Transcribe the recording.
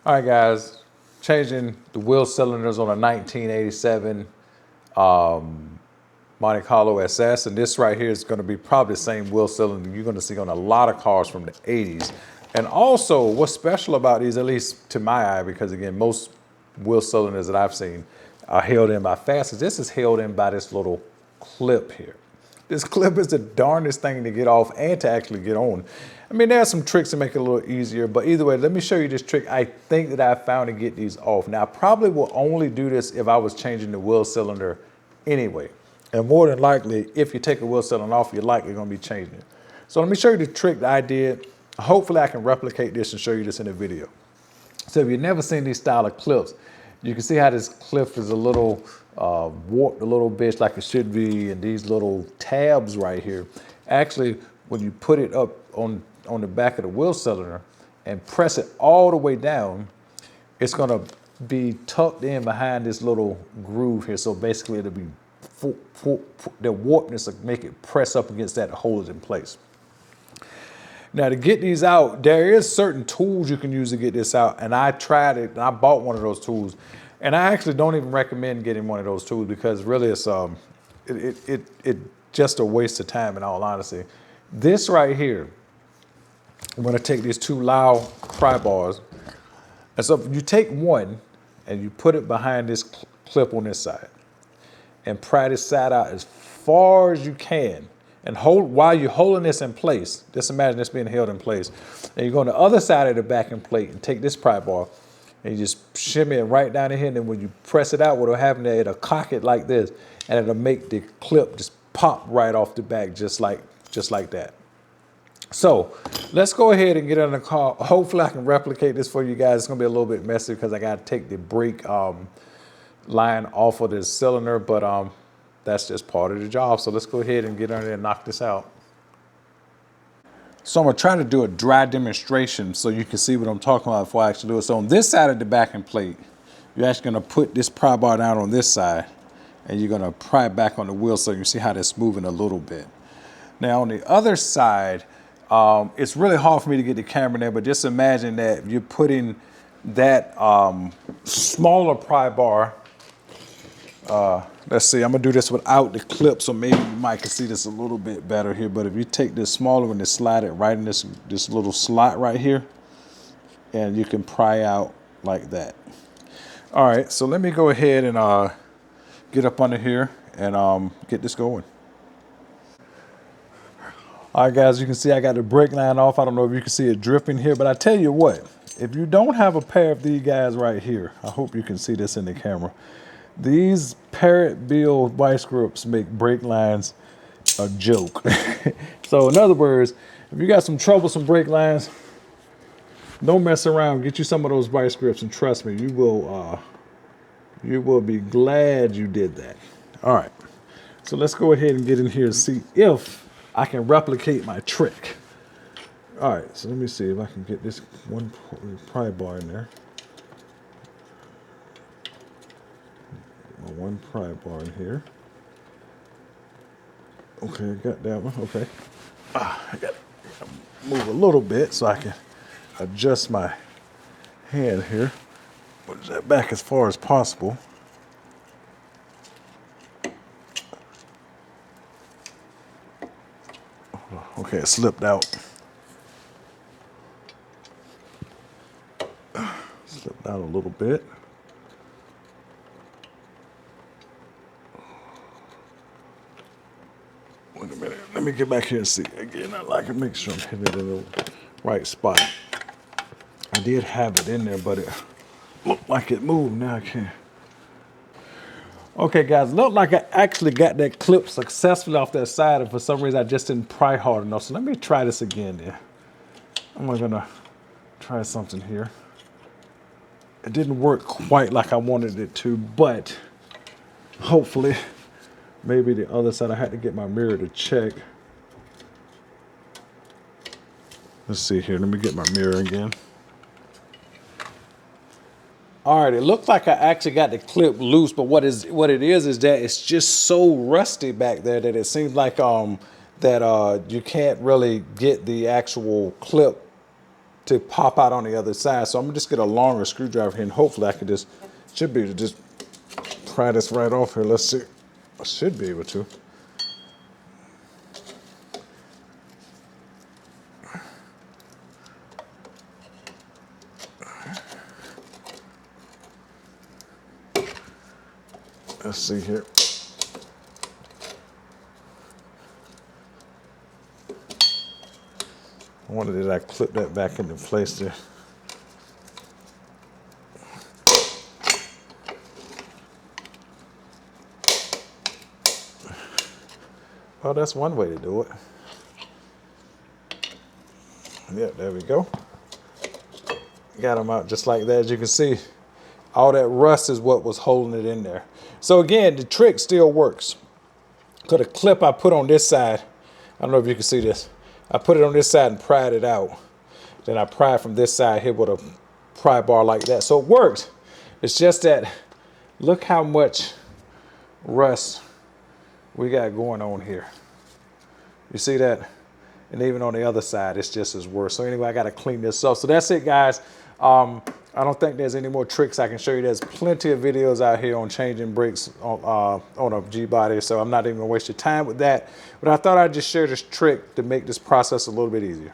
All right, guys, changing the wheel cylinders on a 1987 Monte Carlo SS, and this right here is going to be probably the same wheel cylinder you're going to see on a lot of cars from the 80s. And also, what's special about these, at least to my eye, because again, most wheel cylinders that I've seen are held in by fasteners. This is held in by this little clip here. This clip is the darndest thing to get off and to actually get on. I mean, there are some tricks to make it a little easier, but either way, let me show you this trick I think that I found to get these off. Now, I probably will only do this if I was changing the wheel cylinder anyway. And more than likely, if you take a wheel cylinder off, you're likely gonna be changing it. So let me show you the trick that I did. Hopefully I can replicate this and show you this in a video. So if you've never seen these style of clips, you can see how this clip is a little warped a little bit like it should be, and these little tabs right here. Actually, when you put it up on the back of the wheel cylinder and press it all the way down, it's gonna be tucked in behind this little groove here. So basically it'll be, the warpness will make it press up against that to hold it in place. Now to get these out, there is certain tools you can use to get this out, and I tried it and I bought one of those tools. And I actually don't even recommend getting one of those tools because really it's just a waste of time in all honesty. This right here, I'm gonna take these two loud pry bars. And so you take one and you put it behind this clip on this side and pry this side out as far as you can. And hold, while you're holding this in place, just imagine this being held in place. And you go on the other side of the backing plate and take this pry bar and you just shimmy it right down in here. And then when you press it out, what'll happen there, it'll cock it like this and it'll make the clip just pop right off the back just like that. So let's go ahead and get in the car. Hopefully I can replicate this for you guys. It's gonna be a little bit messy because I gotta take the brake line off of this cylinder, but that's just part of the job. So let's go ahead and get on there and knock this out. So I'm gonna try to do a dry demonstration so you can see what I'm talking about before I actually do it. So on this side of the backing plate, you're actually gonna put this pry bar down on this side and you're gonna pry it back on the wheel so you can see how that's moving a little bit. Now on the other side, it's really hard for me to get the camera there, but just imagine that you're putting that smaller pry bar. Let's see, I'm gonna do this without the clip, so maybe you might can see this a little bit better here. But if you take this smaller one and slide it right in this little slot right here, and you can pry out like that. All right, so let me go ahead and get up under here and get this going. All right, guys, you can see I got the brake line off. I don't know if you can see it dripping here, but I tell you what, if you don't have a pair of these guys right here, I hope you can see this in the camera. These Parrot Bill vice grips make brake lines a joke. So in other words, if you got some troublesome brake lines, don't mess around. Get you some of those vice grips, and trust me, you will be glad you did that. All right, so let's go ahead and get in here and see if I can replicate my trick. All right, so let me see if I can get this one pry bar in there. My one pry bar in here. Okay, I got that one. Okay. I got to move a little bit so I can adjust my hand here. Push that back as far as possible. Okay, it slipped out. Slipped out a little bit. Wait a minute, let me get back here and see. Again, I like to make sure I'm hitting it in the right spot. I did have it in there, but it looked like it moved. Now I can't. Okay, guys, looked like I actually got that clip successfully off that side, and for some reason I just didn't pry hard enough. So let me try this again there. I'm gonna try something here. It didn't work quite like I wanted it to, but hopefully, maybe the other side. I had to get my mirror to check. Let's see here. Let me get my mirror again. All right, it looks like I actually got the clip loose, but what it is that it's just so rusty back there that it seems like you can't really get the actual clip to pop out on the other side. So I'm gonna just get a longer screwdriver here, and hopefully I can just, should be able to just pry this right off here. Let's see. I should be able to. Let's see here. I wonder did I clip that back into place there. Well, that's one way to do it. Yeah, there we go. Got them out just like that. As you can see, all that rust is what was holding it in there. So again, the trick still works. So the clip I put on this side, I don't know if you can see this. I put it on this side and pried it out. Then I pried from this side here with a pry bar like that. So it worked. It's just that, look how much rust we got going on here. You see that? And even on the other side, it's just as worse. So anyway, I got to clean this up. So that's it, guys. I don't think there's any more tricks I can show you. There's plenty of videos out here on changing brakes on a Gbody, so I'm not even gonna waste your time with that. But I thought I'd just share this trick to make this process a little bit easier.